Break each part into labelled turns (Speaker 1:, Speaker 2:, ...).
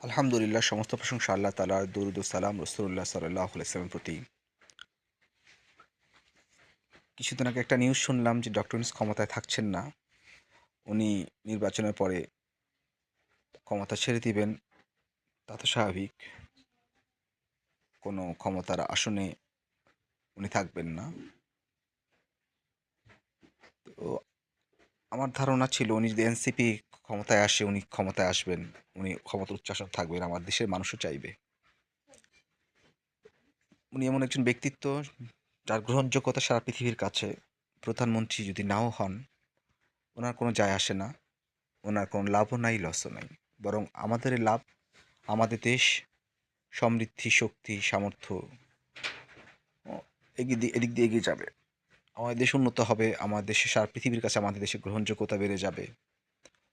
Speaker 1: আলহামদুলিল্লাহ, সমস্ত প্রশংসা আল্লাহ তাআলার। দরুদ ও সালাম রাসূলুল্লাহ সাল্লাল্লাহু আলাইহি ওয়াসাল্লামের প্রতি। কিছুদিন আগে একটা নিউজ শুনলাম যে ডক্টর ইউনূস ক্ষমতায় থাকছেন না। উনি নির্বাচনের পরে ক্ষমতা ছেড়ে দিবেন। তা তো স্বাভাবিক। কোনো ক্ষমতার আসনে উনি থাকবেন না। তো আমার ধারণা ছিল উনি যদি এনসিপি ক্ষমতায় আসে, উনি ক্ষমতায় আসবেন। উনি ক্ষমতার উচ্চ আসনে থাকবেন। আমার দেশের মানুষও চাইবে। উনি এমন একজন ব্যক্তিত্ব যার গ্রহণযোগ্যতা সারা পৃথিবীর কাছে। প্রধানমন্ত্রী যদি নাও হন, উনার কোনো যায় আসে না। ওনার কোনো লাভও নাই, লসও নাই। বরং আমাদেরই লাভ। আমাদের দেশ সমৃদ্ধি, শক্তি, সামর্থ্য ও এদিক দিয়ে এগিয়ে যাবে। আমাদের দেশ উন্নত হবে। আমাদের দেশে সারা পৃথিবীর কাছে আমাদের দেশের গ্রহণযোগ্যতা বেড়ে যাবে।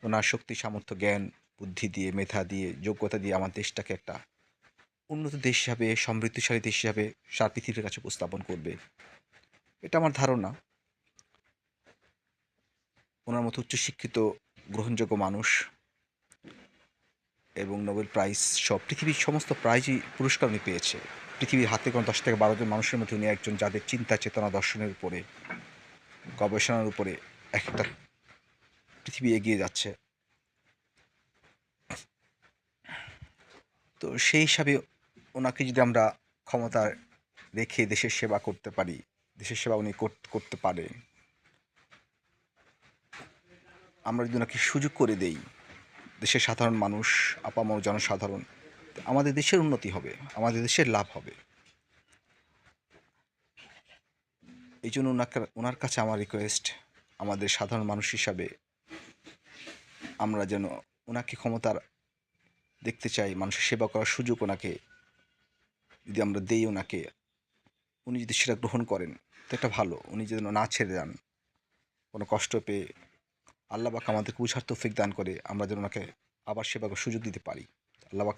Speaker 1: ওনার শক্তি, সামর্থ্য, জ্ঞান, বুদ্ধি দিয়ে, মেধা দিয়ে, যোগ্যতা দিয়ে আমার দেশটাকে একটা উন্নত দেশ হিসাবে, সমৃদ্ধশালী দেশ হিসাবে সারা পৃথিবীর কাছে উপস্থাপন করবে। এটা আমার ধারণা। ওনার মতো উচ্চশিক্ষিত, গ্রহণযোগ্য মানুষ এবং নোবেল প্রাইজ সব পৃথিবীর সমস্ত প্রাইজই পুরস্কার উনি পেয়েছে। পৃথিবীর হাতে গোনা ১০ থেকে ১২ জন মানুষের মধ্যে উনি একজন যাদের চিন্তা, চেতনা, দর্শনের উপরে, গবেষণার উপরে একটা পৃথিবী এগিয়ে যাচ্ছে। তো সেই হিসাবে ওনাকে যদি আমরা ক্ষমতায় রেখে দেশের সেবা করতে পারি, দেশের সেবা উনি করতে পারে, আমরা যদি ওনাকে সুযোগ করে দেই, দেশের সাধারণ মানুষ, আপামর জনসাধারণ, আমাদের দেশের উন্নতি হবে, আমাদের দেশের লাভ হবে। এই জন্য ওনার কাছে আমার রিকোয়েস্ট, আমাদের সাধারণ মানুষ হিসাবে আমরা যেন ওনাকে ক্ষমতার দেখতে চাই, মানুষের সেবা করার সুযোগ ওনাকে যদি আমরা দেই ওনাকে, উনি যদি সেটা গ্রহণ করেন, তো এটা ভালো। উনি যেন না ছেড়ে যান, কোনো কষ্ট পেয়ে আল্লাহ পাক আমাদেরকে বুঝার তৌফিক দান করে আমরা যেন ওনাকে আবার সেবা করার সুযোগ দিতে পারি। আল্লাহ পাক